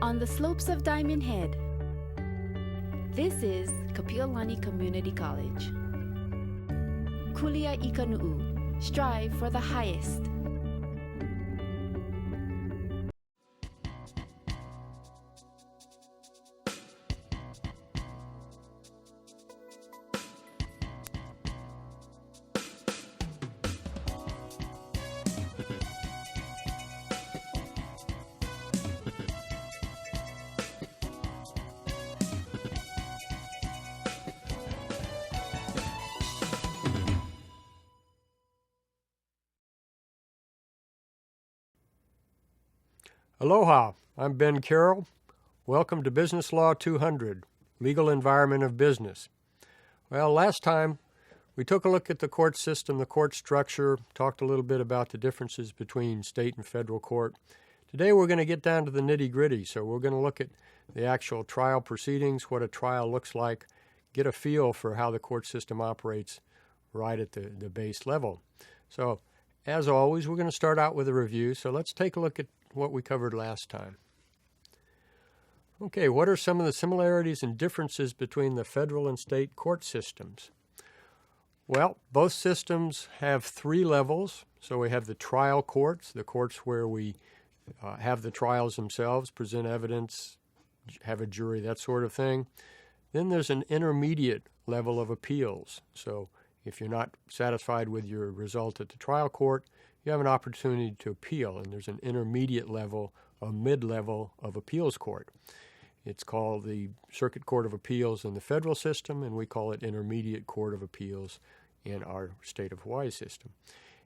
on the slopes of Diamond Head. This is Kapiolani Community College. Kulia Ikanu'u, strive for the highest. Aloha, I'm Ben Carroll. Welcome to Business Law 200, Legal Environment of Business. Well, last time we took a look at the court system, the court structure, talked a little bit about the differences between state and federal court. Today we're going to get down to the nitty-gritty, so we're going to look at the actual trial proceedings, what a trial looks like, get a feel for how the court system operates right at the base level. So, as always, we're going to start out with a review, so let's take a look at what we covered last time. Okay, what are some of the similarities and differences between the federal and state court systems? Well, both systems have three levels. So we have the trial courts, the courts where we have the trials themselves, present evidence, have a jury, that sort of thing. Then there's an intermediate level of appeals. So if you're not satisfied with your result at the trial court, you have an opportunity to appeal, and there's an intermediate level, a mid-level of appeals court. It's called the Circuit Court of Appeals in the federal system, and we call it Intermediate Court of Appeals in our state of Hawaii system.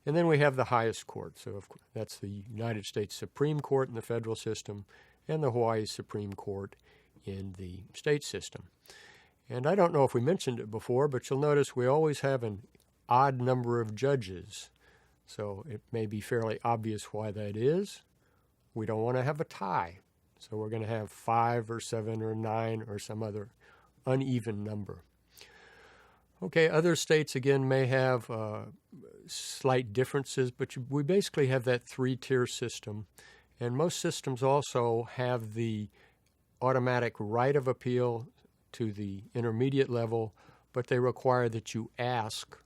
And then we have the highest court, so that's the United States Supreme Court in the federal system and the Hawaii Supreme Court in the state system. And I don't know if we mentioned it before, but you'll notice we always have an odd number of judges. So it may be fairly obvious why that is. We don't want to have a tie. So we're going to have 5 or 7 or 9 or some other uneven number. Okay, other states, again, may have slight differences, but we basically have that three-tier system. And most systems also have the automatic right of appeal to the intermediate level, but they require that you ask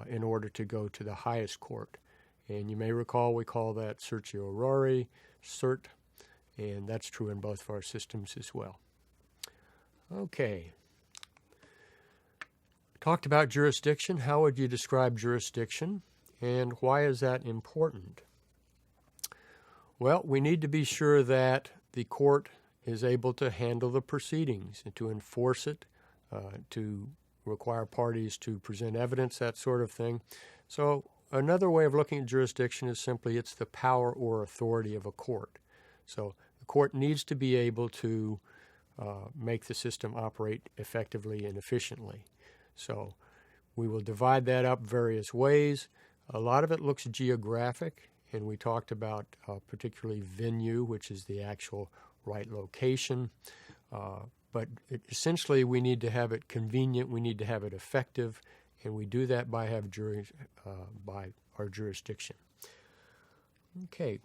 in order to go to the highest court. And you may recall we call that certiorari, cert, and that's true in both of our systems as well. Okay. Talked about jurisdiction. How would you describe jurisdiction, and why is that important? Well, we need to be sure that the court is able to handle the proceedings and to enforce it, to require parties to present evidence, that sort of thing. So another way of looking at jurisdiction is simply it's the power or authority of a court. So the court needs to be able to make the system operate effectively and efficiently. So we will divide that up various ways. A lot of it looks geographic, and we talked about particularly venue, which is the actual right location. But essentially, we need to have it convenient, we need to have it effective, and we do that by by our jurisdiction. Okay.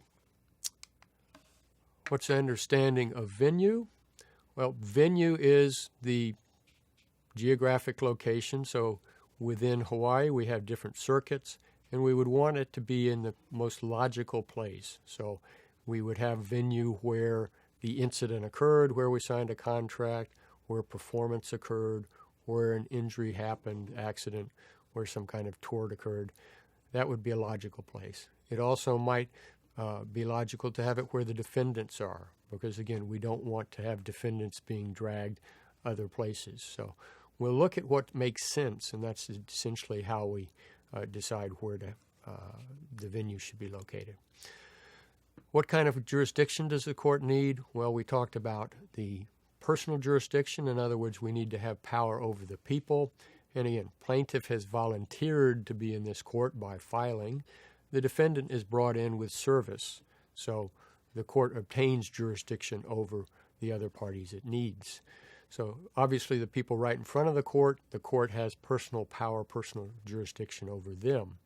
What's the understanding of venue? Well, venue is the geographic location. So within Hawaii, we have different circuits, and we would want it to be in the most logical place. So we would have venue where the incident occurred, where we signed a contract, where performance occurred, where an injury happened, accident, where some kind of tort occurred. That would be a logical place. It also might be logical to have it where the defendants are, because again, we don't want to have defendants being dragged other places. So we'll look at what makes sense, and that's essentially how we decide where the venue should be located. What kind of jurisdiction does the court need? Well, we talked about the personal jurisdiction. In other words, we need to have power over the people. And again, plaintiff has volunteered to be in this court by filing. The defendant is brought in with service. So the court obtains jurisdiction over the other parties it needs. So obviously the people right in front of the court has personal power, personal jurisdiction over them.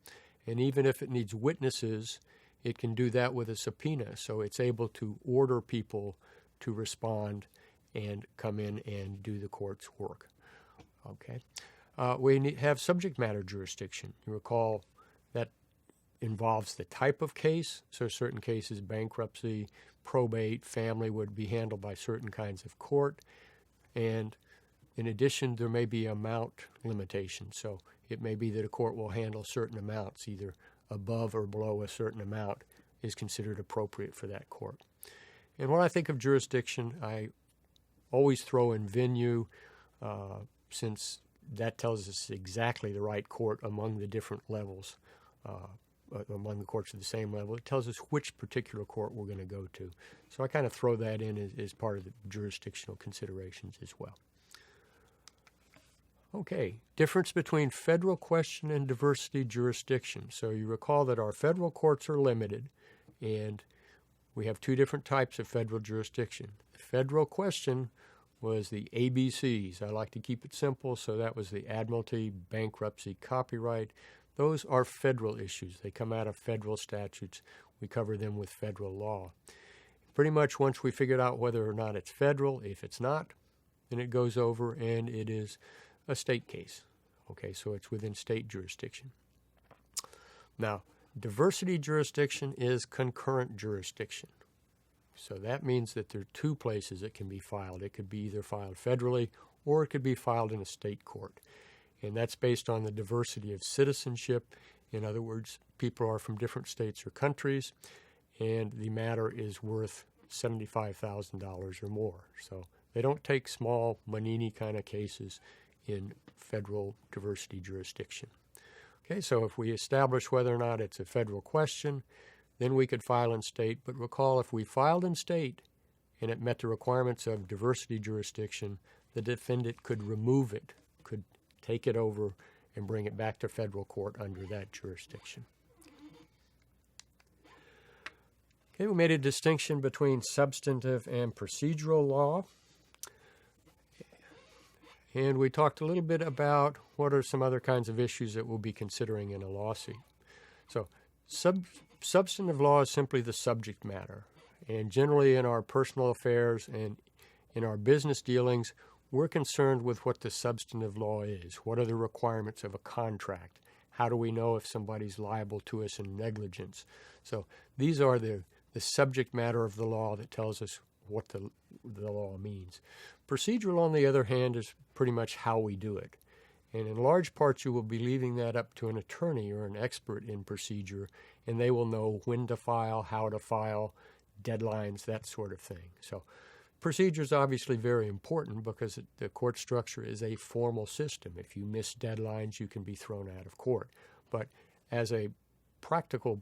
And even if it needs witnesses, it can do that with a subpoena. So it's able to order people to respond and come in and do the court's work. Okay. We have subject matter jurisdiction. You recall that involves the type of case. So certain cases, bankruptcy, probate, family, would be handled by certain kinds of court. And in addition, there may be amount limitations. So it may be that a court will handle certain amounts, either above or below a certain amount is considered appropriate for that court. And when I think of jurisdiction, I always throw in venue, since that tells us exactly the right court among the different levels, among the courts of the same level. It tells us which particular court we're going to go to. So I kind of throw that in as part of the jurisdictional considerations as well. Okay, difference between federal question and diversity jurisdiction. So you recall that our federal courts are limited, and we have two different types of federal jurisdiction. The federal question was the ABCs. I like to keep it simple, so that was the admiralty, bankruptcy, copyright. Those are federal issues. They come out of federal statutes. We cover them with federal law. Pretty much once we figured out whether or not it's federal, if it's not, then it goes over and it is a state case. Okay, so it's within state jurisdiction. Now, diversity jurisdiction is concurrent jurisdiction. So that means that there are two places it can be filed. It could be either filed federally or it could be filed in a state court. And that's based on the diversity of citizenship. In other words, people are from different states or countries, and the matter is worth $75,000 or more. So they don't take small Manini kind of cases in federal diversity jurisdiction. Okay, so if we establish whether or not it's a federal question, then we could file in state. But recall, if we filed in state and it met the requirements of diversity jurisdiction, the defendant could remove it, could take it over and bring it back to federal court under that jurisdiction. Okay, we made a distinction between substantive and procedural law. And we talked a little bit about what are some other kinds of issues that we'll be considering in a lawsuit. So substantive law is simply the subject matter. And generally in our personal affairs and in our business dealings, we're concerned with what the substantive law is. What are the requirements of a contract? How do we know if somebody's liable to us in negligence? So these are the subject matter of the law that tells us what the law means. Procedural, on the other hand, is pretty much how we do it. And in large part, you will be leaving that up to an attorney or an expert in procedure, and they will know when to file, how to file, deadlines, that sort of thing. So procedure is obviously very important because the court structure is a formal system. If you miss deadlines, you can be thrown out of court. But as a practical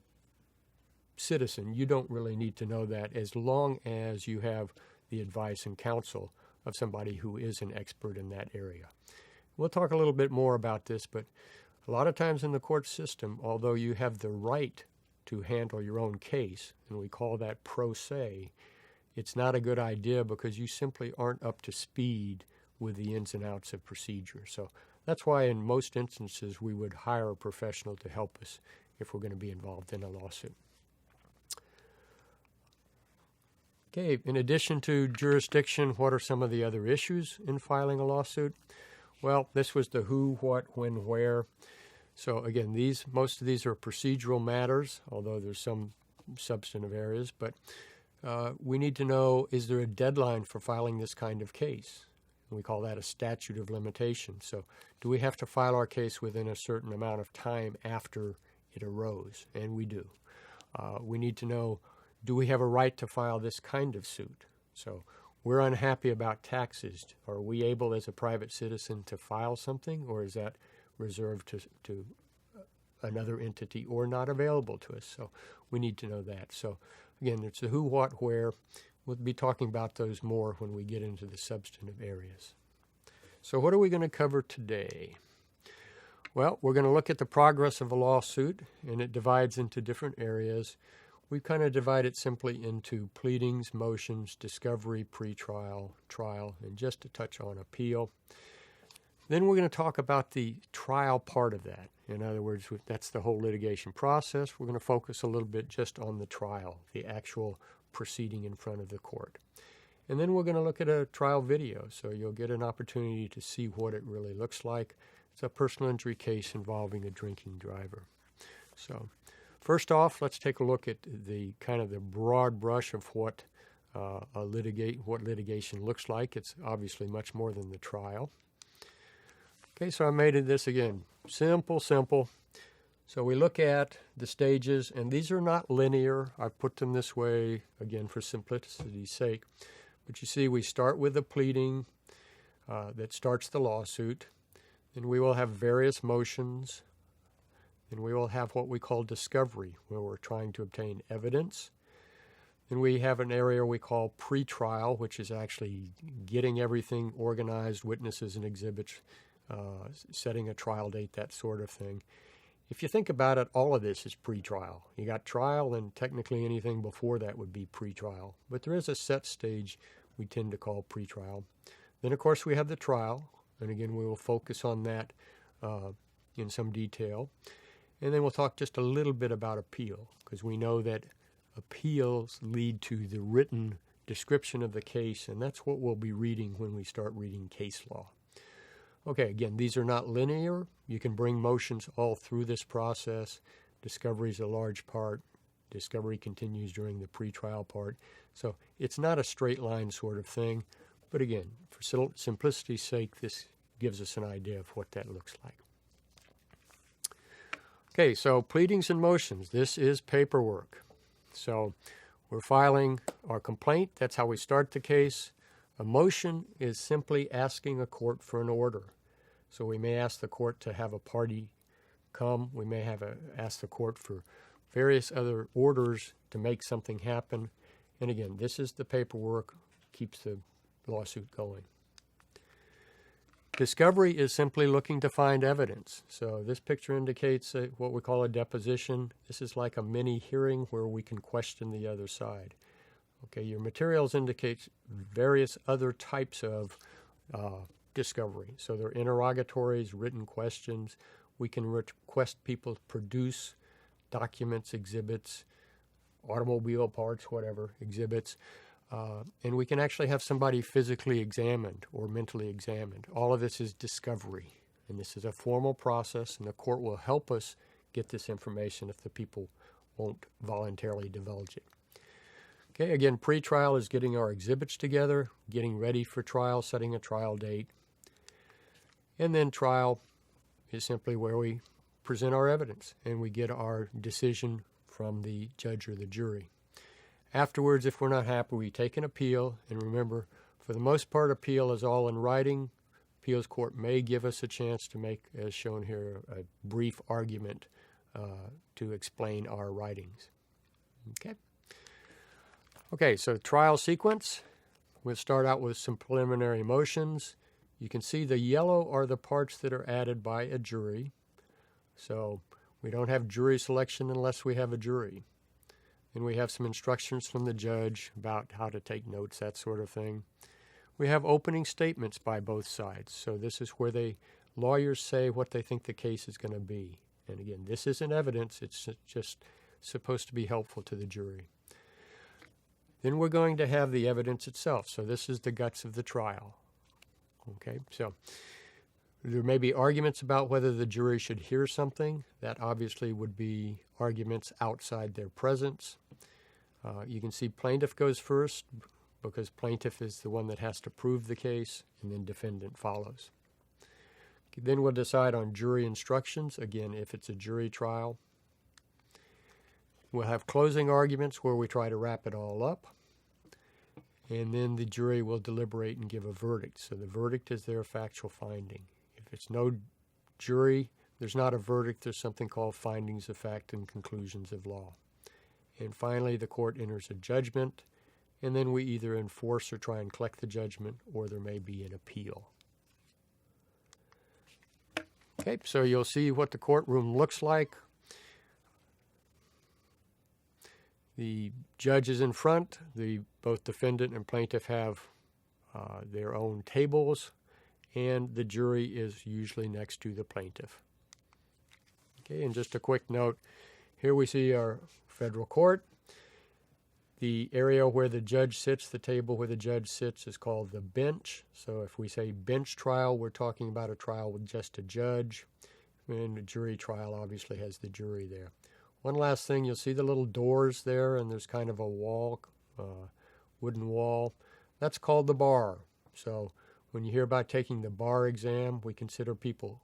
citizen, you don't really need to know that as long as you have the advice and counsel of somebody who is an expert in that area. We'll talk a little bit more about this, but a lot of times in the court system, although you have the right to handle your own case, and we call that pro se, it's not a good idea because you simply aren't up to speed with the ins and outs of procedure. So that's why in most instances we would hire a professional to help us if we're going to be involved in a lawsuit. Okay, in addition to jurisdiction, what are some of the other issues in filing a lawsuit? Well, this was the who, what, when, where. So again, most of these are procedural matters, although there's some substantive areas, but we need to know, is there a deadline for filing this kind of case? And we call that a statute of limitations. So do we have to file our case within a certain amount of time after it arose? And we do. We need to know, do we have a right to file this kind of suit? So we're unhappy about taxes. Are we able as a private citizen to file something, or is that reserved to another entity or not available to us? So we need to know that. So again, it's the who, what, where. We'll be talking about those more when we get into the substantive areas. So what are we going to cover today? Well, we're going to look at the progress of a lawsuit, and it divides into different areas. We kind of divide it simply into pleadings, motions, discovery, pretrial, trial, and just to touch on appeal. Then we're going to talk about the trial part of that. In other words, that's the whole litigation process. We're going to focus a little bit just on the trial, the actual proceeding in front of the court. And then we're going to look at a trial video, so you'll get an opportunity to see what it really looks like. It's a personal injury case involving a drinking driver. So first off, let's take a look at the kind of the broad brush of what litigation looks like. It's obviously much more than the trial. Okay, so I made this again simple. So we look at the stages, and these are not linear. I put them this way, again, for simplicity's sake. But you see, we start with a pleading that starts the lawsuit. Then we will have various motions. Then we will have what we call discovery, where we're trying to obtain evidence. Then we have an area we call pretrial, which is actually getting everything organized, witnesses and exhibits, setting a trial date, that sort of thing. If you think about it, all of this is pretrial. You got trial, and technically anything before that would be pretrial. But there is a set stage we tend to call pretrial. Then, of course, we have the trial, and again, we will focus on that in some detail. And then we'll talk just a little bit about appeal, because we know that appeals lead to the written description of the case, and that's what we'll be reading when we start reading case law. Okay, again, these are not linear. You can bring motions all through this process. Discovery is a large part. Discovery continues during the pretrial part. So it's not a straight line sort of thing. But again, for simplicity's sake, this gives us an idea of what that looks like. Okay, so pleadings and motions. This is paperwork. So we're filing our complaint. That's how we start the case. A motion is simply asking a court for an order. So we may ask the court to have a party come. We may ask the court for various other orders to make something happen. And again, this is the paperwork, keeps the lawsuit going. Discovery is simply looking to find evidence. So this picture indicates what we call a deposition. This is like a mini hearing where we can question the other side. Okay, your materials indicate various other types of discovery. So there are interrogatories, written questions. We can request people to produce documents, exhibits, automobile parts, whatever, exhibits. And we can actually have somebody physically examined or mentally examined. All of this is discovery. And this is a formal process, and the court will help us get this information if the people won't voluntarily divulge it. Okay, again, pretrial is getting our exhibits together, getting ready for trial, setting a trial date. And then trial is simply where we present our evidence and we get our decision from the judge or the jury. Afterwards, if we're not happy, we take an appeal. And remember, for the most part, appeal is all in writing. Appeals court may give us a chance to make, as shown here, a brief argument to explain our writings. Okay, so trial sequence. We'll start out with some preliminary motions. You can see the yellow are the parts that are added by a jury. So we don't have jury selection unless we have a jury. And we have some instructions from the judge about how to take notes, that sort of thing. We have opening statements by both sides. So this is where lawyers say what they think the case is going to be. And again, this isn't evidence. It's just supposed to be helpful to the jury. Then we're going to have the evidence itself. So this is the guts of the trial. Okay, so there may be arguments about whether the jury should hear something. That obviously would be arguments outside their presence. You can see plaintiff goes first because plaintiff is the one that has to prove the case, and then defendant follows. Okay, then we'll decide on jury instructions, again, if it's a jury trial. We'll have closing arguments where we try to wrap it all up. And then the jury will deliberate and give a verdict. So the verdict is their factual finding. If it's no jury, there's not a verdict. There's something called findings of fact and conclusions of law. And finally, the court enters a judgment, and then we either enforce or try and collect the judgment, or there may be an appeal. Okay, so you'll see what the courtroom looks like. The judge is in front. Both defendant and plaintiff have their own tables, and the jury is usually next to the plaintiff. Okay, and just a quick note, here we see our federal court. The area where the judge sits, the table where the judge sits, is called the bench. So if we say bench trial, we're talking about a trial with just a judge. And a jury trial obviously has the jury there. One last thing, you'll see the little doors there, and there's kind of a wall, wooden wall. That's called the bar. So when you hear about taking the bar exam, we consider people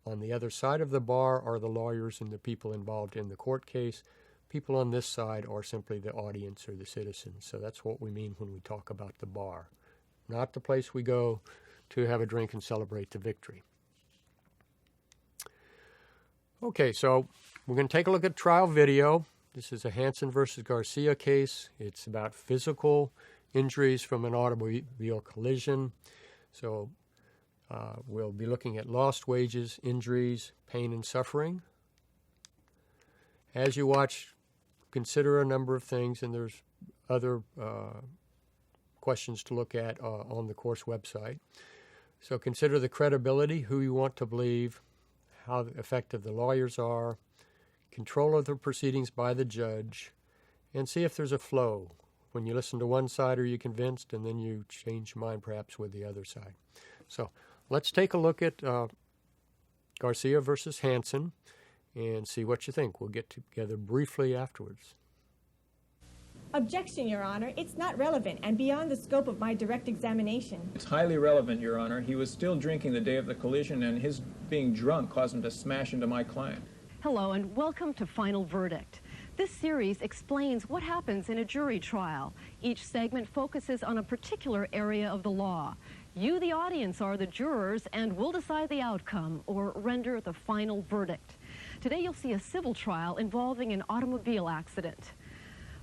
on the other side of the bar are the lawyers and the people involved in the court case. People on this side are simply the audience or the citizens. So that's what we mean when we talk about the bar, not the place we go to have a drink and celebrate the victory. Okay, so we're going to take a look at trial video. This is a Hansen versus Garcia case. It's about physical injuries from an automobile collision. So we'll be looking at lost wages, injuries, pain, and suffering. As you watch, consider a number of things, and there's other questions to look at on the course website. So consider the credibility, who you want to believe, how effective the lawyers are, control of the proceedings by the judge, and see if there's a flow. When you listen to one side, are you convinced, and then you change your mind perhaps with the other side. So let's take a look at Garcia versus Hansen and see what you think. We'll get together briefly afterwards. Objection, Your Honor. It's not relevant and beyond the scope of my direct examination. It's highly relevant, Your Honor. He was still drinking the day of the collision, and his being drunk caused him to smash into my client. Hello, and welcome to Final Verdict. This series explains what happens in a jury trial. Each segment focuses on a particular area of the law. You, the audience, are the jurors and will decide the outcome or render the final verdict. Today you'll see a civil trial involving an automobile accident.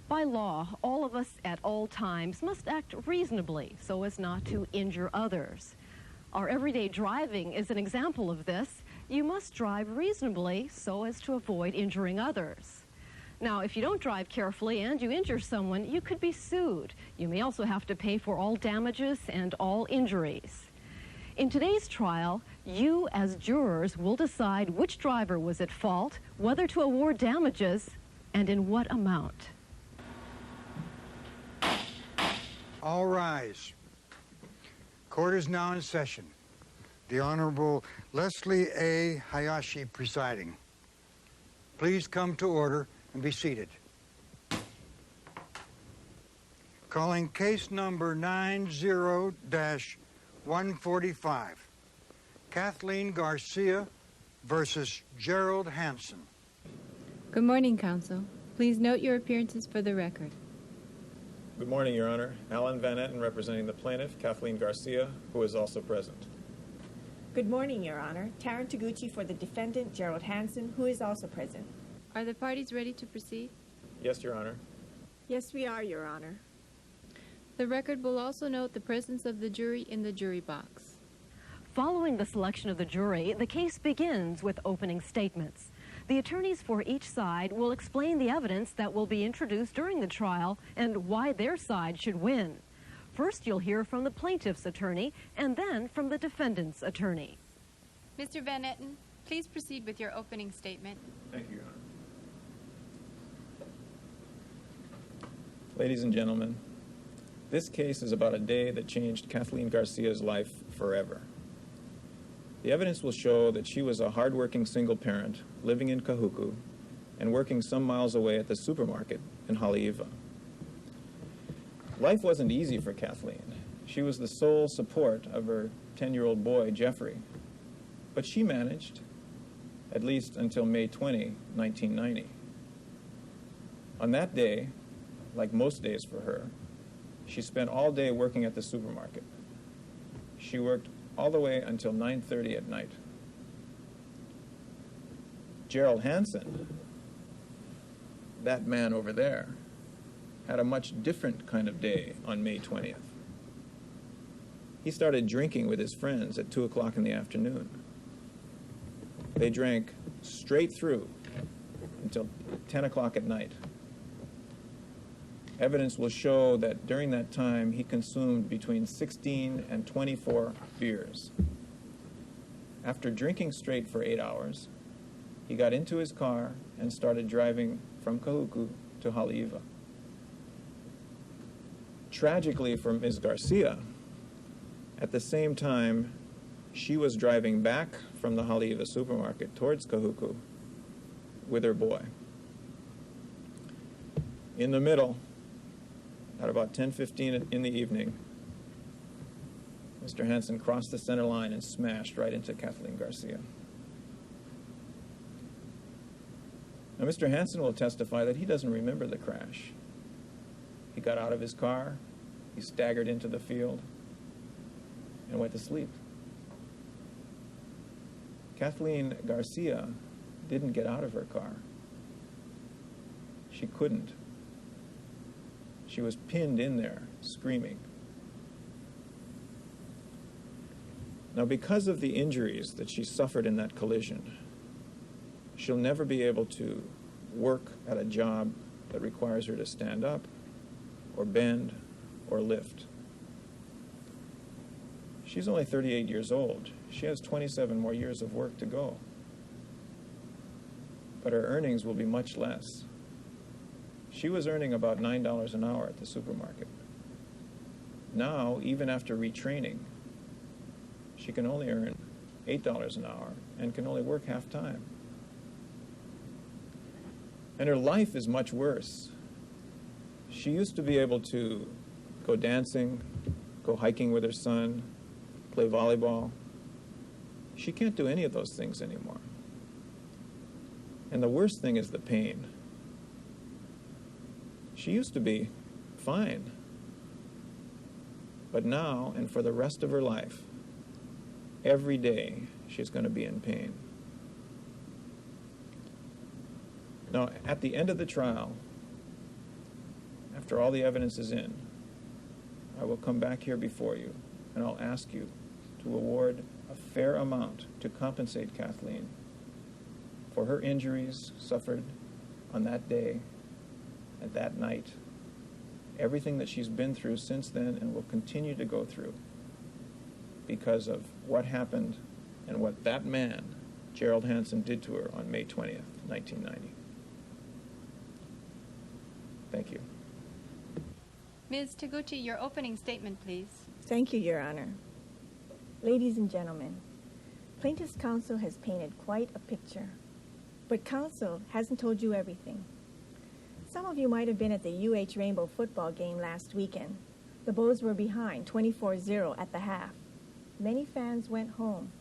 By law, all of us at all times must act reasonably so as not to injure others. Our everyday driving is an example of this. You must drive reasonably so as to avoid injuring others. Now, if you don't drive carefully and you injure someone, you could be sued. You may also have to pay for all damages and all injuries. In today's trial, you as jurors will decide which driver was at fault, whether to award damages, and in what amount. All rise. Court is now in session. The Honorable Leslie A. Hayashi presiding. Please come to order and be seated. Calling case number 90-145, Kathleen Garcia versus Gerald Hansen. Good morning, counsel. Please note your appearances for the record. Good morning, Your Honor. Alan Van Etten representing the plaintiff, Kathleen Garcia, who is also present. Good morning, Your Honor. Taryn Taguchi for the defendant, Gerald Hansen, who is also present. Are the parties ready to proceed? Yes, Your Honor. Yes, we are, Your Honor. The record will also note the presence of the jury in the jury box. Following the selection of the jury, the case begins with opening statements. The attorneys for each side will explain the evidence that will be introduced during the trial and why their side should win. First, you'll hear from the plaintiff's attorney and then from the defendant's attorney. Mr. Van Etten, please proceed with your opening statement. Thank you, Your Honor. Ladies and gentlemen, this case is about a day that changed Kathleen Garcia's life forever. The evidence will show that she was a hardworking single parent living in Kahuku and working some miles away at the supermarket in Haleiwa. Life wasn't easy for Kathleen. She was the sole support of her 10-year-old boy, Jeffrey. But she managed, at least until May 20, 1990. On that day, like most days for her, she spent all day working at the supermarket. She worked all the way until 9:30 at night. Gerald Hansen, that man over there, had a much different kind of day on May 20th. He started drinking with his friends at 2 o'clock in the afternoon. They drank straight through until 10 o'clock at night. Evidence will show that during that time he consumed between 16 and 24 beers. After drinking straight for 8 hours, he got into his car and started driving from Kahuku to Haleiwa. Tragically for Ms. Garcia, at the same time she was driving back from the Haleiwa supermarket towards Kahuku with her boy. In the middle, at about 10:15 in the evening, Mr. Hansen crossed the center line and smashed right into Kathleen Garcia. Now, Mr. Hansen will testify that he doesn't remember the crash. He got out of his car, he staggered into the field, and went to sleep. Kathleen Garcia didn't get out of her car. She couldn't. She was pinned in there, screaming. Now, because of the injuries that she suffered in that collision, she'll never be able to work at a job that requires her to stand up or bend or lift. She's only 38 years old. She has 27 more years of work to go. But her earnings will be much less. She was earning about $9 an hour at the supermarket. Now, even after retraining, she can only earn $8 an hour and can only work half-time. And her life is much worse. She used to be able to go dancing, go hiking with her son, play volleyball. She can't do any of those things anymore. And the worst thing is the pain. She used to be fine. But now, and for the rest of her life, every day she's going to be in pain. Now, at the end of the trial, after all the evidence is in, I will come back here before you and I'll ask you to award a fair amount to compensate Kathleen for her injuries suffered on that day and that night, everything that she's been through since then and will continue to go through because of what happened and what that man, Gerald Hansen, did to her on May 20th, 1990. Thank you. Ms. Taguchi, your opening statement, please. Thank you, Your Honor. Ladies and gentlemen, Plaintiff's counsel has painted quite a picture, but counsel hasn't told you everything. Some of you might have been at the UH Rainbow football game last weekend. The Bows were behind 24-0 at the half. Many fans went home,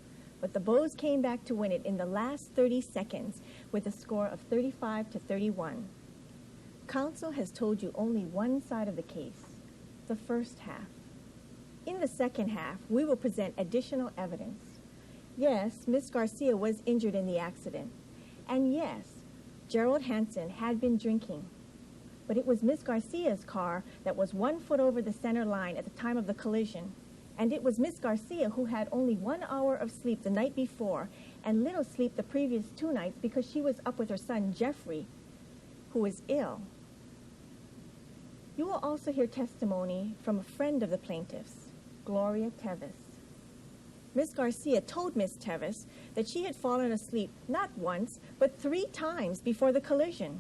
but the Bows came back to win it in the last 30 seconds with a score of 35-31. Counsel has told you only one side of the case, the first half. In the second half, we will present additional evidence. Yes, Ms. Garcia was injured in the accident. And yes, Gerald Hansen had been drinking. But it was Ms. Garcia's car that was 1 foot over the center line at the time of the collision. And it was Ms. Garcia who had only 1 hour of sleep the night before and little sleep the previous 2 nights because she was up with her son, Jeffrey, who was ill. You will also hear testimony from a friend of the plaintiff's, Gloria Tevis. Ms. Garcia told Ms. Tevis that she had fallen asleep not once, but 3 times before the collision.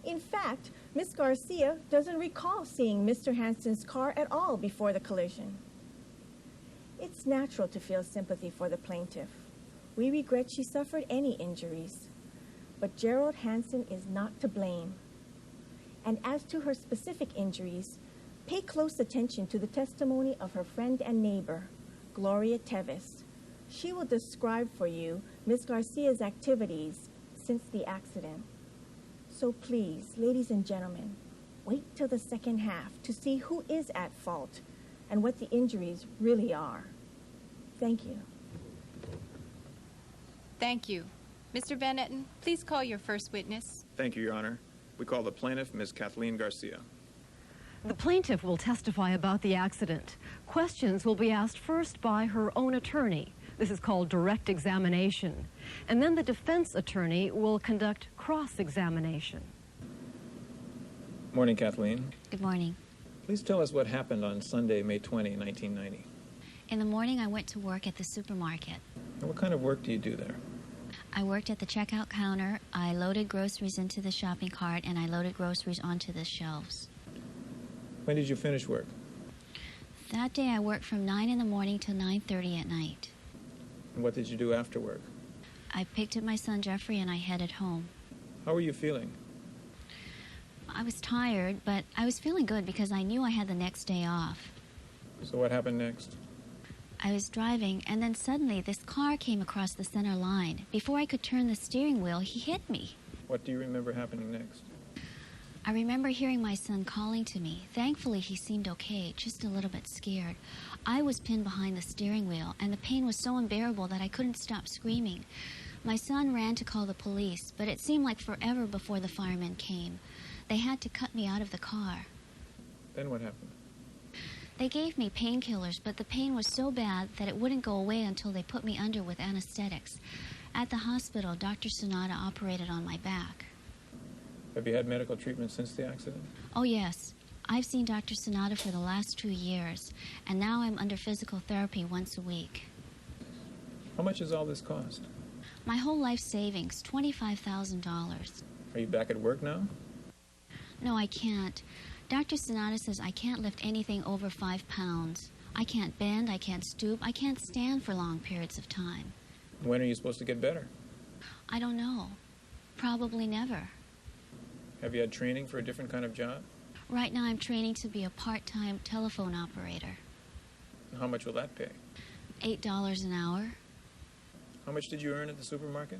In fact, Ms. Garcia doesn't recall seeing Mr. Hansen's car at all before the collision. It's natural to feel sympathy for the plaintiff. We regret she suffered any injuries, but Gerald Hansen is not to blame. And as to her specific injuries, pay close attention to the testimony of her friend and neighbor, Gloria Tevis. She will describe for you Ms. Garcia's activities since the accident. So please, ladies and gentlemen, wait till the second half to see who is at fault and what the injuries really are. Thank you. Thank you. Mr. Van Etten, please call your first witness. Thank you, Your Honor. We call the plaintiff, Ms. Kathleen Garcia. The plaintiff will testify about the accident. Questions will be asked first by her own attorney. This is called direct examination. And then the defense attorney will conduct cross-examination. Morning, Kathleen. Good morning. Please tell us what happened on Sunday, May 20, 1990. In the morning, I went to work at the supermarket. And what kind of work do you do there? I worked at the checkout counter. I loaded groceries into the shopping cart, and I loaded groceries onto the shelves. When did you finish work? That day I worked from 9 in the morning till 9:30 at night. And what did you do after work? I picked up my son Jeffrey and I headed home. How were you feeling? I was tired, but I was feeling good because I knew I had the next day off. So what happened next? I was driving, and then suddenly this car came across the center line. Before I could turn the steering wheel, he hit me. What do you remember happening next? I remember hearing my son calling to me. Thankfully, he seemed okay, just a little bit scared. I was pinned behind the steering wheel, and the pain was so unbearable that I couldn't stop screaming. My son ran to call the police, but it seemed like forever before the firemen came. They had to cut me out of the car. Then what happened? They gave me painkillers, but the pain was so bad that it wouldn't go away until they put me under with anesthetics. At the hospital, Dr. Sonata operated on my back. Have you had medical treatment since the accident? Oh, yes. I've seen Dr. Sonata for the last 2 years, and now I'm under physical therapy once a week. How much does all this cost? My whole life savings, $25,000. Are you back at work now? No, I can't. Dr. Sonata says I can't lift anything over 5 pounds. I can't bend, I can't stoop, I can't stand for long periods of time. When are you supposed to get better? I don't know. Probably never. Have you had training for a different kind of job? Right now I'm training to be a part-time telephone operator. How much will that pay? $8 an hour. How much did you earn at the supermarket?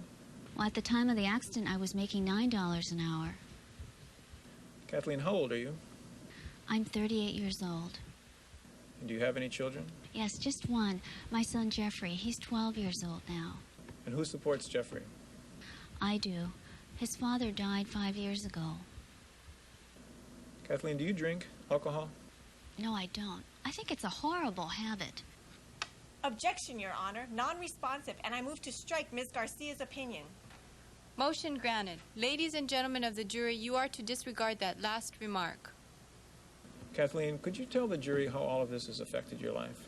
Well, at the time of the accident, I was making $9 an hour. Kathleen, how old are you? I'm 38 years old. And do you have any children? Yes, just one. My son Jeffrey. He's 12 years old now. And who supports Jeffrey? I do. His father died 5 years ago. Kathleen, do you drink alcohol? No, I don't. I think it's a horrible habit. Objection, Your Honor. Non-responsive, and I move to strike Ms. Garcia's opinion. Motion granted. Ladies and gentlemen of the jury, you are to disregard that last remark. Kathleen, could you tell the jury how all of this has affected your life?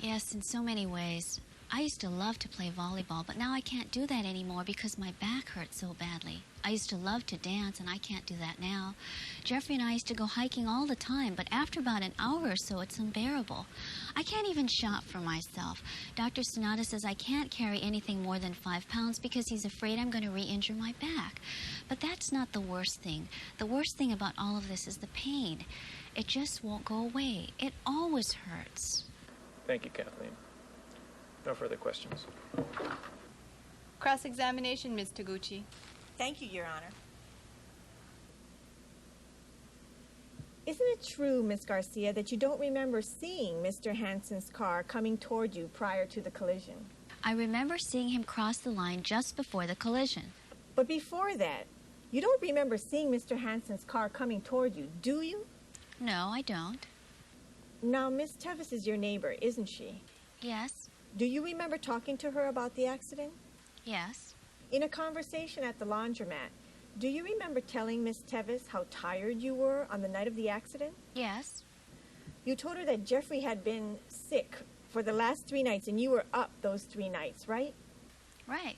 Yes, in so many ways. I used to love to play volleyball, but now I can't do that anymore because my back hurts so badly. I used to love to dance, and I can't do that now. Jeffrey and I used to go hiking all the time, but after about an hour or so, it's unbearable. I can't even shop for myself. Dr. Sonata says I can't carry anything more than 5 pounds because he's afraid I'm going to re-injure my back. But that's not the worst thing. The worst thing about all of this is the pain. It just won't go away. It always hurts. Thank you, Kathleen. No further questions. Cross-examination, Ms. Taguchi. Thank you, Your Honor. Isn't it true, Ms. Garcia, that you don't remember seeing Mr. Hansen's car coming toward you prior to the collision? I remember seeing him cross the line just before the collision. But before that, you don't remember seeing Mr. Hansen's car coming toward you, do you? No, I don't. Now, Miss Tevis is your neighbor, isn't she? Yes. Do you remember talking to her about the accident? Yes. In a conversation at the laundromat, do you remember telling Miss Tevis how tired you were on the night of the accident? Yes. You told her that Jeffrey had been sick for the last 3 nights and you were up those 3 nights, right? Right.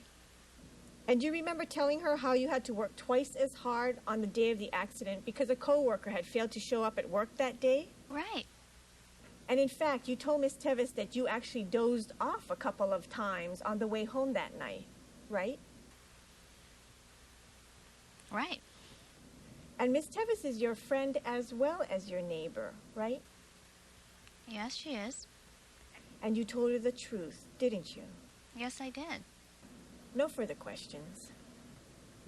And do you remember telling her how you had to work twice as hard on the day of the accident because a coworker had failed to show up at work that day? Right. And in fact, you told Miss Tevis that you actually dozed off a couple of times on the way home that night, right? Right. And Miss Tevis is your friend as well as your neighbor, right? Yes, she is. And you told her the truth, didn't you? Yes, I did. No further questions.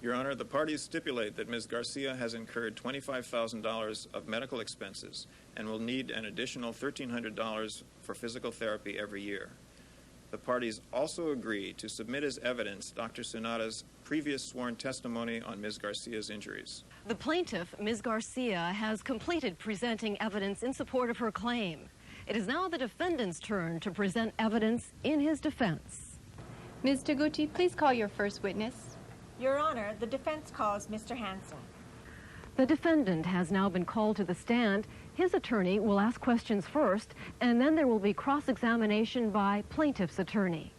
Your Honor, the parties stipulate that Ms. Garcia has incurred $25,000 of medical expenses and will need an additional $1,300 for physical therapy every year. The parties also agree to submit as evidence Dr. Sonata's previous sworn testimony on Ms. Garcia's injuries. The plaintiff, Ms. Garcia, has completed presenting evidence in support of her claim. It is now the defendant's turn to present evidence in his defense. Ms. Taguchi, please call your first witness. Your Honor, the defense calls Mr. Hansen. The defendant has now been called to the stand. His attorney will ask questions first, and then there will be cross-examination by plaintiff's attorney.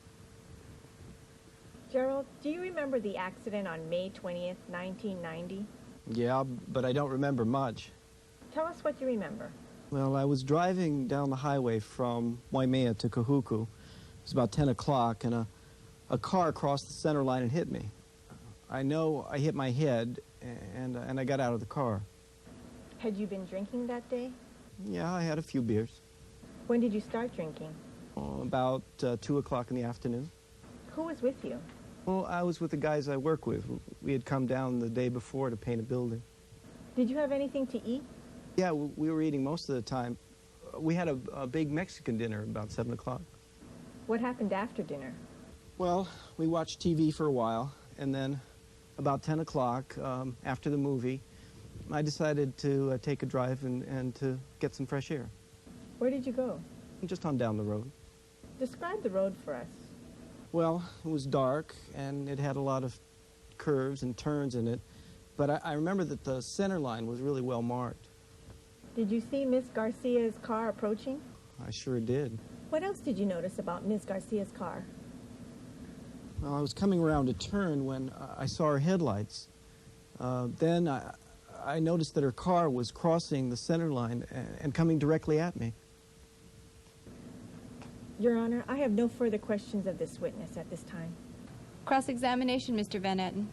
Gerald, do you remember the accident on May 20th, 1990? Yeah, but I don't remember much. Tell us what you remember. Well, I was driving down the highway from Waimea to Kahuku. It was about 10 o'clock, and a car crossed the center line and hit me. I know I hit my head, and I got out of the car. Had you been drinking that day? Yeah, I had a few beers. When did you start drinking? Oh, about 2 o'clock in the afternoon. Who was with you? Well, I was with the guys I work with. We had come down the day before to paint a building. Did you have anything to eat? Yeah, we were eating most of the time. We had a big Mexican dinner about 7 o'clock. What happened after dinner? Well, we watched TV for a while, and then about 10 o'clock, after the movie, I decided to take a drive and to get some fresh air. Where did you go? Just on down the road. Describe the road for us. Well, it was dark, and it had a lot of curves and turns in it, but I remember that the center line was really well marked. Did you see Miss Garcia's car approaching? I sure did. What else did you notice about Miss Garcia's car? Well, I was coming around a turn when I saw her headlights. Then I noticed that her car was crossing the center line and coming directly at me. Your Honor, I have no further questions of this witness at this time. Cross-examination, Mr. Van Etten.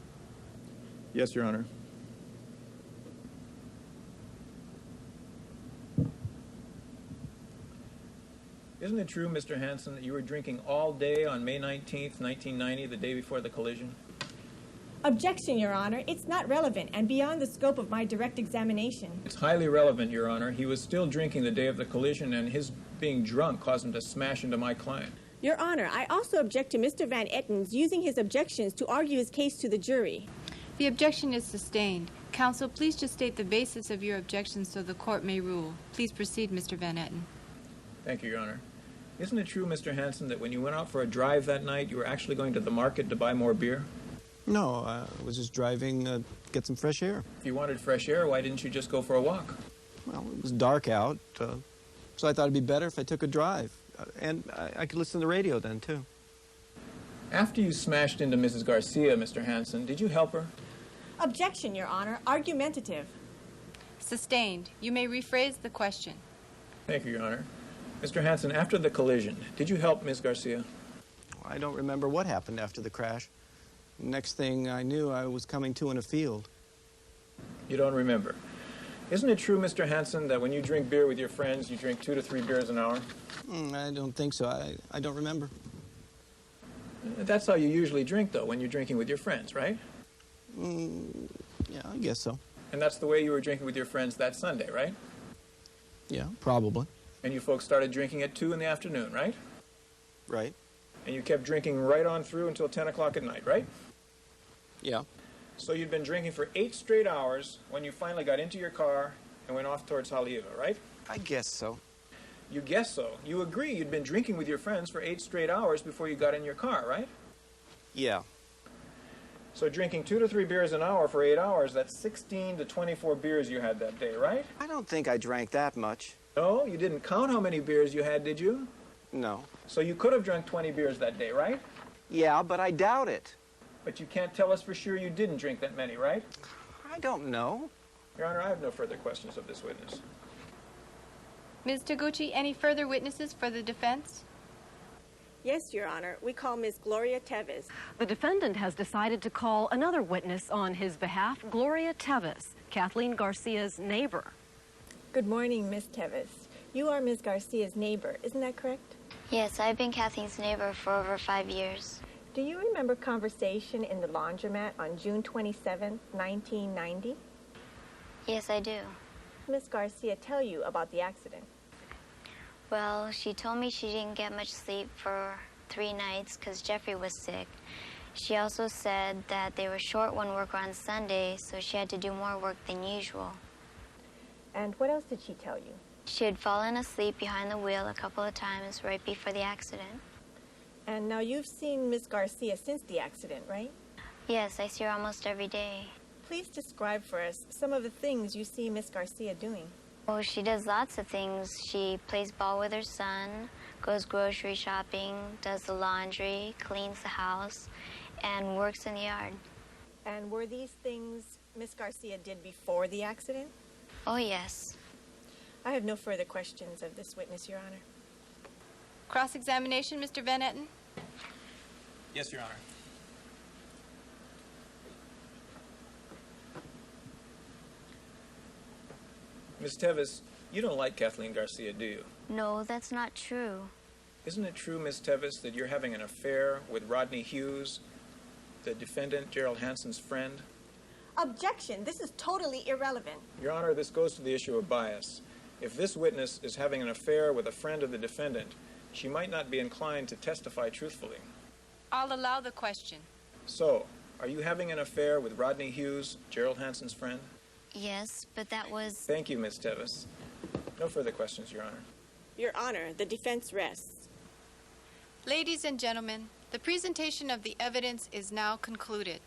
Yes, Your Honor. Isn't it true, Mr. Hansen, that you were drinking all day on May 19th, 1990, the day before the collision? Objection, Your Honor. It's not relevant and beyond the scope of my direct examination. It's highly relevant, Your Honor. He was still drinking the day of the collision, and his being drunk caused him to smash into my client. Your Honor, I also object to Mr. Van Etten's using his objections to argue his case to the jury. The objection is sustained. Counsel, please just state the basis of your objection so the court may rule. Please proceed, Mr. Van Etten. Thank you, Your Honor. Isn't it true, Mr. Hansen, that when you went out for a drive that night, you were actually going to the market to buy more beer? No, I was just driving to get some fresh air. If you wanted fresh air, why didn't you just go for a walk? Well, it was dark out, so I thought it'd be better if I took a drive. And I could listen to the radio then, too. After you smashed into Mrs. Garcia, Mr. Hansen, did you help her? Objection, Your Honor. Argumentative. Sustained. You may rephrase the question. Thank you, Your Honor. Mr. Hansen, after the collision, did you help Ms. Garcia? I don't remember what happened after the crash. Next thing I knew, I was coming to in a field. You don't remember. Isn't it true, Mr. Hansen, that when you drink beer with your friends, you drink 2 to 3 beers an hour? I don't think so. I don't remember. That's how you usually drink, though, when you're drinking with your friends, right? Yeah, I guess so. And that's the way you were drinking with your friends that Sunday, right? Yeah, probably. And you folks started drinking at 2 in the afternoon, right? Right. And you kept drinking right on through until 10 o'clock at night, right? Yeah. So you'd been drinking for 8 straight hours when you finally got into your car and went off towards Haleiwa, right? I guess so. You guess so. You agree you'd been drinking with your friends for 8 straight hours before you got in your car, right? Yeah. So drinking 2 to 3 beers an hour for 8 hours, that's 16 to 24 beers you had that day, right? I don't think I drank that much. No, you didn't count how many beers you had, did you? No. So you could have drunk 20 beers that day, right? Yeah, but I doubt it. But you can't tell us for sure you didn't drink that many, right? I don't know. Your Honor, I have no further questions of this witness. Ms. Taguchi, any further witnesses for the defense? Yes, Your Honor. We call Ms. Gloria Teves. The defendant has decided to call another witness on his behalf, Gloria Teves, Kathleen Garcia's neighbor. Good morning, Ms. Teves. You are Ms. Garcia's neighbor, isn't that correct? Yes, I've been Kathleen's neighbor for over 5 years. Do you remember conversation in the laundromat on June 27, 1990? Yes, I do. Ms. Garcia tell you about the accident? Well, she told me she didn't get much sleep for 3 nights because Jeffrey was sick. She also said that they were short one worker on Sunday, so she had to do more work than usual. And what else did she tell you? She had fallen asleep behind the wheel a couple of times right before the accident. And now you've seen Ms. Garcia since the accident, right? Yes, I see her almost every day. Please describe for us some of the things you see Ms. Garcia doing. Oh, she does lots of things. She plays ball with her son, goes grocery shopping, does the laundry, cleans the house, and works in the yard. And were these things Ms. Garcia did before the accident? Oh, yes. I have no further questions of this witness, Your Honor. Cross-examination, Mr. Van Etten? Yes, Your Honor. Ms. Tevis, you don't like Kathleen Garcia, do you? No, that's not true. Isn't it true, Ms. Tevis, that you're having an affair with Rodney Hughes, the defendant, Gerald Hansen's friend? Objection. This is totally irrelevant. Your Honor, this goes to the issue of bias. If this witness is having an affair with a friend of the defendant, she might not be inclined to testify truthfully. I'll allow the question. So, are you having an affair with Rodney Hughes, Gerald Hansen's friend? Yes, but that was... Thank you, Ms. Tevis. No further questions, Your Honor. Your Honor, the defense rests. Ladies and gentlemen, the presentation of the evidence is now concluded.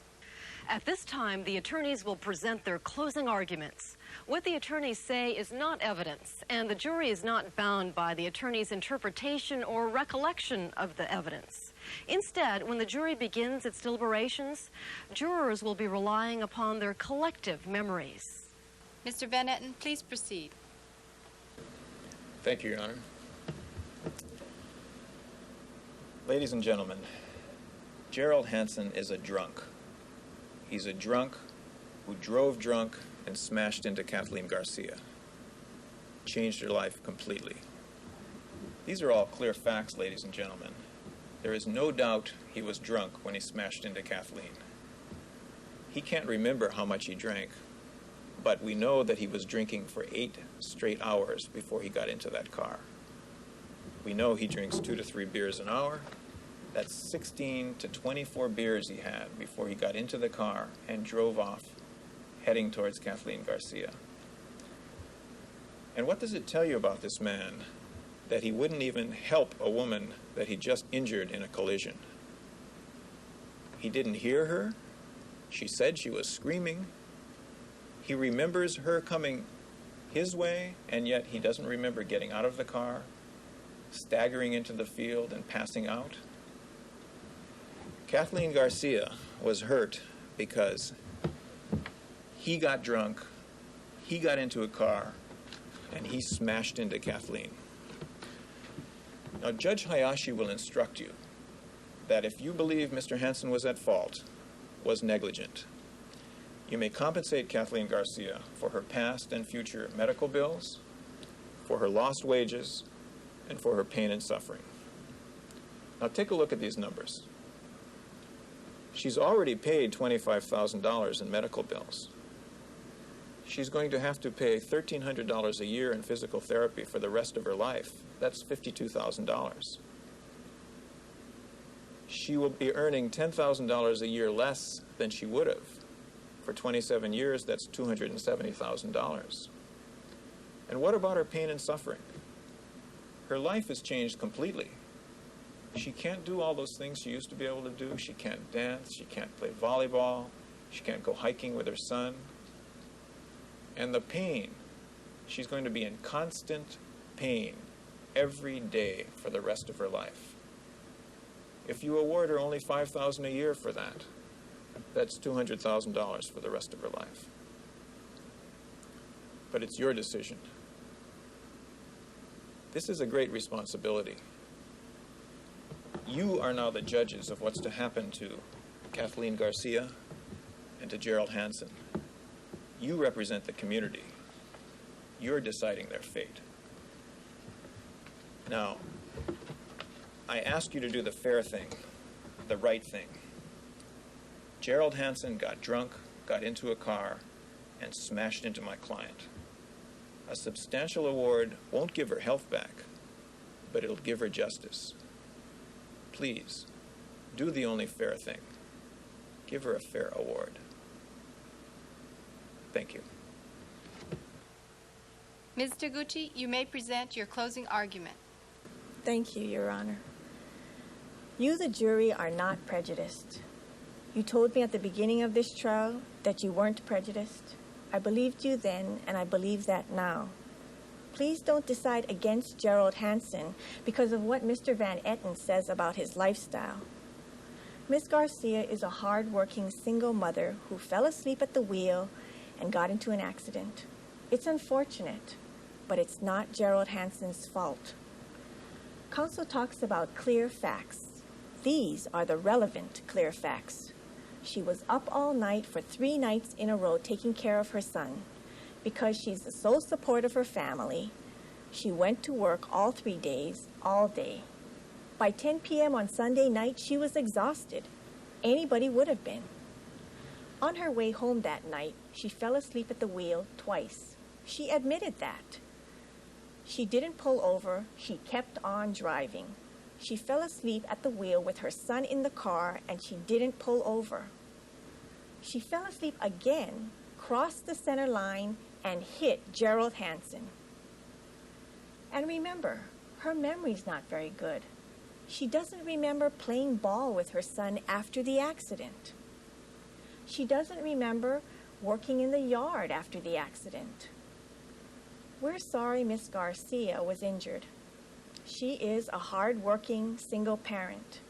At this time, the attorneys will present their closing arguments. What the attorneys say is not evidence, and the jury is not bound by the attorney's interpretation or recollection of the evidence. Instead, when the jury begins its deliberations, jurors will be relying upon their collective memories. Mr. Van Etten, please proceed. Thank you, Your Honor. Ladies and gentlemen, Gerald Hansen is a drunk. He's a drunk who drove drunk and smashed into Kathleen Garcia. Changed her life completely. These are all clear facts, ladies and gentlemen. There is no doubt he was drunk when he smashed into Kathleen. He can't remember how much he drank, but we know that he was drinking for 8 straight hours before he got into that car. We know he drinks 2 to 3 beers an hour. That's 16 to 24 beers he had before he got into the car and drove off, heading towards Kathleen Garcia. And what does it tell you about this man that he wouldn't even help a woman that he just injured in a collision? He didn't hear her. She said she was screaming. He remembers her coming his way, and yet he doesn't remember getting out of the car, staggering into the field, and passing out. Kathleen Garcia was hurt because he got drunk, he got into a car, and he smashed into Kathleen. Now, Judge Hayashi will instruct you that if you believe Mr. Hansen was at fault, was negligent, you may compensate Kathleen Garcia for her past and future medical bills, for her lost wages, and for her pain and suffering. Now, take a look at these numbers. She's already paid $25,000 in medical bills. She's going to have to pay $1,300 a year in physical therapy for the rest of her life. That's $52,000. She will be earning $10,000 a year less than she would have. For 27 years, that's $270,000. And what about her pain and suffering? Her life has changed completely. She can't do all those things she used to be able to do. She can't dance. She can't play volleyball. She can't go hiking with her son. And the pain, she's going to be in constant pain every day for the rest of her life. If you award her only $5,000 a year for that, that's $200,000 for the rest of her life. But it's your decision. This is a great responsibility. You are now the judges of what's to happen to Kathleen Garcia and to Gerald Hansen. You represent the community. You're deciding their fate. Now, I ask you to do the fair thing, the right thing. Gerald Hansen got drunk, got into a car, and smashed into my client. A substantial award won't give her health back, but it'll give her justice. Please, do the only fair thing. Give her a fair award. Thank you. Ms. Taguchi, you may present your closing argument. Thank you, Your Honor. You, the jury, are not prejudiced. You told me at the beginning of this trial that you weren't prejudiced. I believed you then, and I believe that now. Please don't decide against Gerald Hansen because of what Mr. Van Etten says about his lifestyle. Ms. Garcia is a hard-working single mother who fell asleep at the wheel and got into an accident. It's unfortunate, but it's not Gerald Hansen's fault. Counsel talks about clear facts. These are the relevant clear facts. She was up all night for 3 nights in a row taking care of her son. Because she's the sole support of her family, she went to work all 3 days, all day. By 10 p.m. on Sunday night, she was exhausted. Anybody would have been. On her way home that night, she fell asleep at the wheel twice. She admitted that. She didn't pull over. She kept on driving. She fell asleep at the wheel with her son in the car, and she didn't pull over. She fell asleep again, crossed the center line, and hit Gerald Hansen. And remember, her memory's not very good. She doesn't remember playing ball with her son after the accident. She doesn't remember working in the yard after the accident. We're sorry Miss Garcia was injured. She is a hard-working single parent.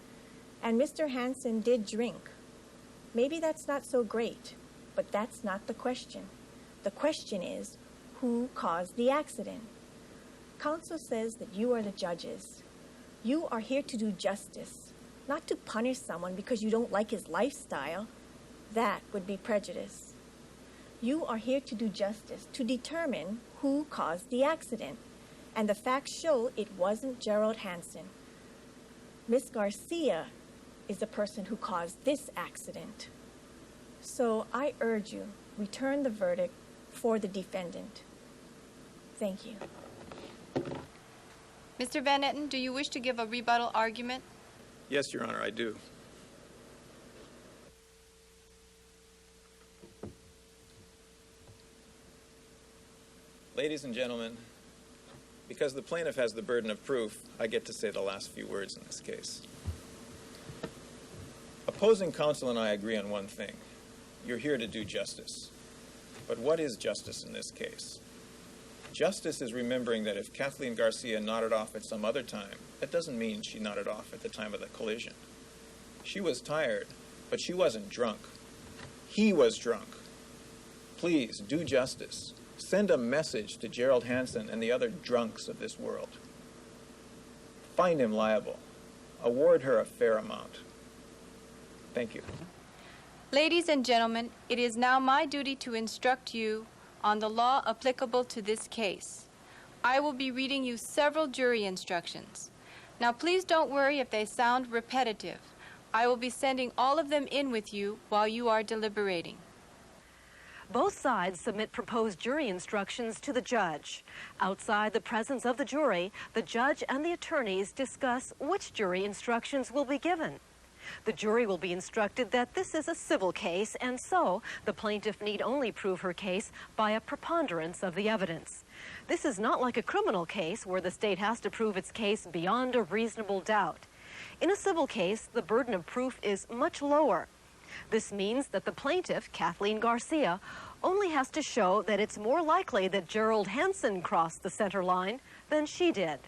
And Mr. Hansen did drink. Maybe that's not so great, but that's not the question. The question is, who caused the accident? Counsel says that you are the judges. You are here to do justice, not to punish someone because you don't like his lifestyle. That would be prejudice. You are here to do justice, to determine who caused the accident. And the facts show it wasn't Gerald Hansen. Miss Garcia is the person who caused this accident. So I urge you, return the verdict for the defendant. Thank you. Mr. Van Etten, do you wish to give a rebuttal argument? Yes, Your Honor, I do. Ladies and gentlemen, because the plaintiff has the burden of proof, I get to say the last few words in this case. Opposing counsel and I agree on one thing. You're here to do justice. But what is justice in this case? Justice is remembering that if Kathleen Garcia nodded off at some other time, that doesn't mean she nodded off at the time of the collision. She was tired, but she wasn't drunk. He was drunk. Please do justice. Send a message to Gerald Hansen and the other drunks of this world. Find him liable. Award her a fair amount. Thank you. Ladies and gentlemen, it is now my duty to instruct you on the law applicable to this case. I will be reading you several jury instructions. Now please don't worry if they sound repetitive. I will be sending all of them in with you while you are deliberating. Both sides submit proposed jury instructions to the judge. Outside the presence of the jury, the judge and the attorneys discuss which jury instructions will be given. The jury will be instructed that this is a civil case, and so the plaintiff need only prove her case by a preponderance of the evidence. This is not like a criminal case where the state has to prove its case beyond a reasonable doubt. In a civil case, the burden of proof is much lower. This means that the plaintiff, Kathleen Garcia, only has to show that it's more likely that Gerald Hansen crossed the center line than she did.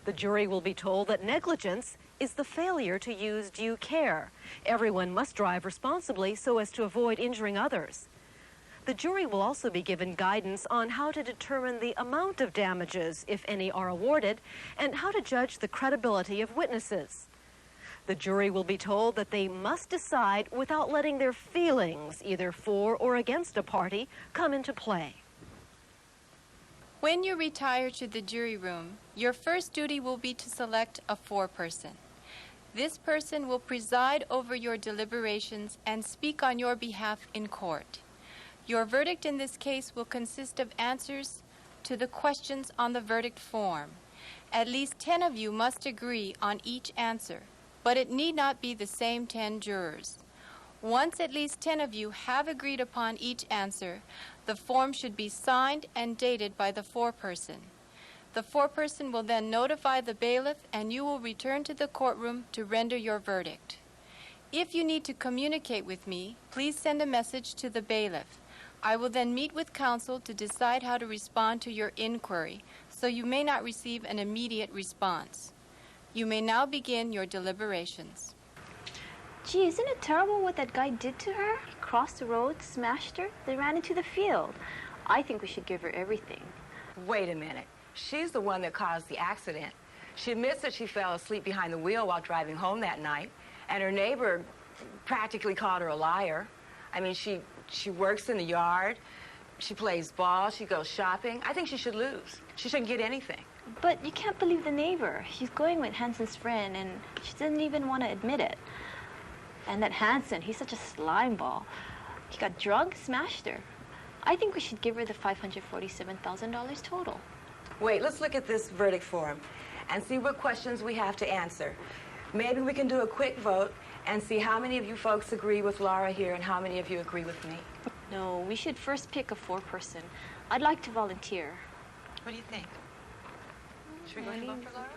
The jury will be told that negligence is the failure to use due care. Everyone must drive responsibly so as to avoid injuring others. The jury will also be given guidance on how to determine the amount of damages, if any are awarded, and how to judge the credibility of witnesses. The jury will be told that they must decide without letting their feelings, either for or against a party, come into play. When you retire to the jury room, your first duty will be to select a foreperson. This person will preside over your deliberations and speak on your behalf in court. Your verdict in this case will consist of answers to the questions on the verdict form. At least 10 of you must agree on each answer, but it need not be the same 10 jurors. Once at least 10 of you have agreed upon each answer, the form should be signed and dated by the foreperson. The foreperson will then notify the bailiff, and you will return to the courtroom to render your verdict. If you need to communicate with me, please send a message to the bailiff. I will then meet with counsel to decide how to respond to your inquiry, so you may not receive an immediate response. You may now begin your deliberations. Gee, isn't it terrible what that guy did to her? He crossed the road, smashed her, they ran into the field. I think we should give her everything. Wait a minute. She's the one that caused the accident. She admits that she fell asleep behind the wheel while driving home that night, and her neighbor practically called her a liar. I mean, she works in the yard, she plays ball, she goes shopping. I think she should lose. She shouldn't get anything. But you can't believe the neighbor. She's going with Hanson's friend, and she didn't even want to admit it. And that Hanson, he's such a slime ball. He got drunk, smashed her. I think we should give her the $547,000 total. Wait, let's look at this verdict form and see what questions we have to answer. Maybe we can do a quick vote and see how many of you folks agree with Laura here and how many of you agree with me. No, we should first pick a foreperson. I'd like to volunteer. What do you think? Should we go ahead and vote for Laura?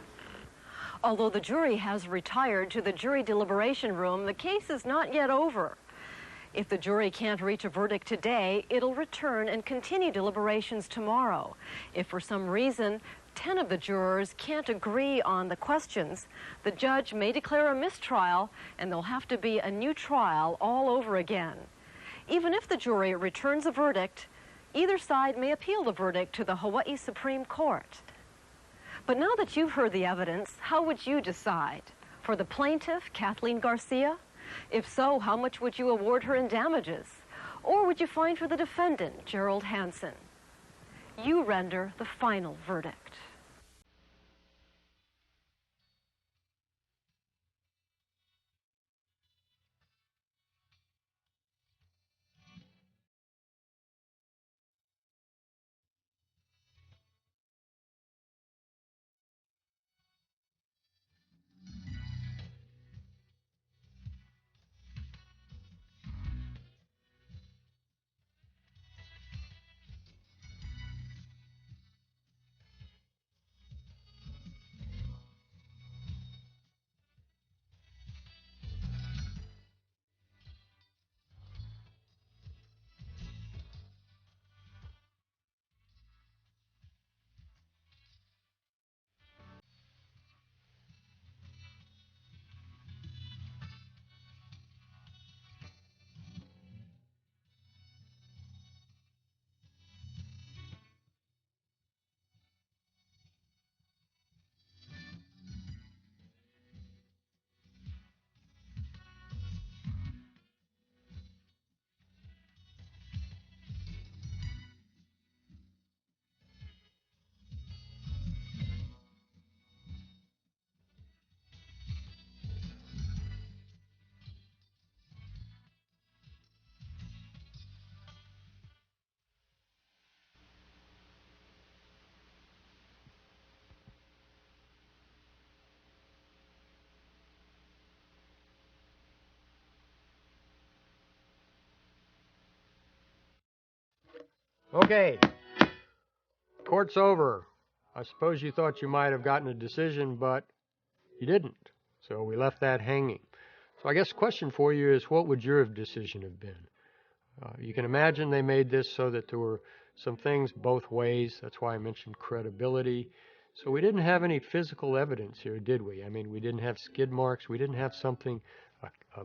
Although the jury has retired to the jury deliberation room, the case is not yet over. If the jury can't reach a verdict today, it'll return and continue deliberations tomorrow. If for some reason 10 of the jurors can't agree on the questions, the judge may declare a mistrial, and there'll have to be a new trial all over again. Even if the jury returns a verdict, either side may appeal the verdict to the Hawaii Supreme Court. But now that you've heard the evidence, how would you decide? For the plaintiff, Kathleen Garcia? If so, how much would you award her in damages? Or would you fine for the defendant, Gerald Hanson? You render the final verdict. Okay, court's over. I suppose you thought you might have gotten a decision, but you didn't. So we left that hanging. So I guess the question for you is, what would your decision have been? You can imagine they made this so that there were some things both ways. That's why I mentioned credibility. So we didn't have any physical evidence here, did we? I mean, we didn't have skid marks. We didn't have something, a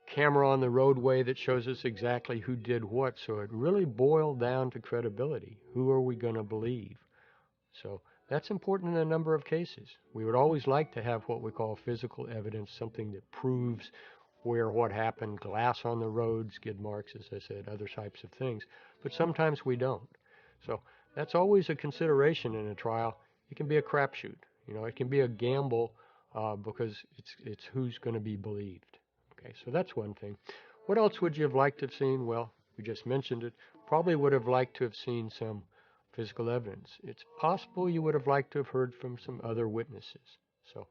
camera on the roadway that shows us exactly who did what. So it really boiled down to credibility. Who are we going to believe? So that's important in a number of cases. We would always like to have what we call physical evidence, something that proves where what happened, glass on the road, skid marks, as I said, other types of things. But sometimes we don't. So that's always a consideration in a trial. It can be a crapshoot. You know, it can be a gamble because it's who's going to be believed. Okay, so that's one thing. What else would you have liked to have seen? Well, we just mentioned it. Probably would have liked to have seen some physical evidence. It's possible you would have liked to have heard from some other witnesses. So,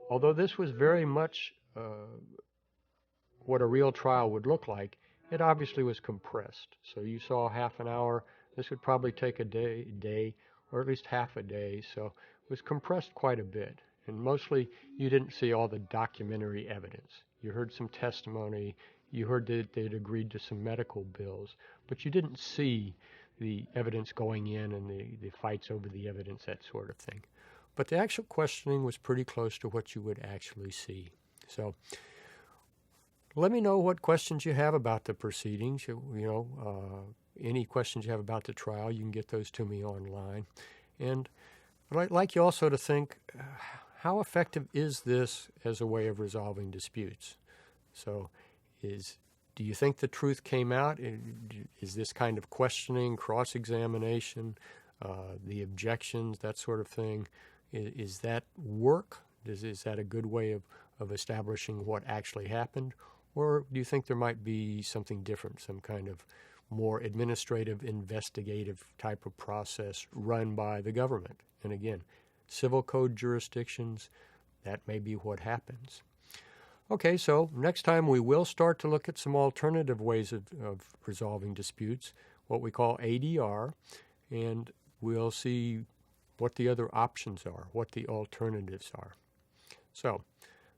although this was very much what a real trial would look like, it obviously was compressed. So you saw half an hour. This would probably take a day, or at least half a day. So it was compressed quite a bit. And mostly you didn't see all the documentary evidence. You heard some testimony. You heard that they'd agreed to some medical bills. But you didn't see the evidence going in and the fights over the evidence, that sort of thing. But the actual questioning was pretty close to what you would actually see. So let me know what questions you have about the proceedings. any questions you have about the trial, you can get those to me online. And I'd like you also to think, how effective is this as a way of resolving disputes? So do you think the truth came out? Is this kind of questioning, cross-examination, the objections, that sort of thing, is that work? Is that a good way of establishing what actually happened? Or do you think there might be something different, some kind of more administrative, investigative type of process run by the government? And again, civil code jurisdictions, that may be what happens. Okay, so next time we will start to look at some alternative ways of resolving disputes, what we call ADR, and we'll see what the other options are, what the alternatives are. So,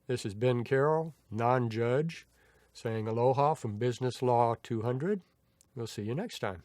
this is Ben Carroll, non-judge, saying aloha from Business Law 200. We'll see you next time.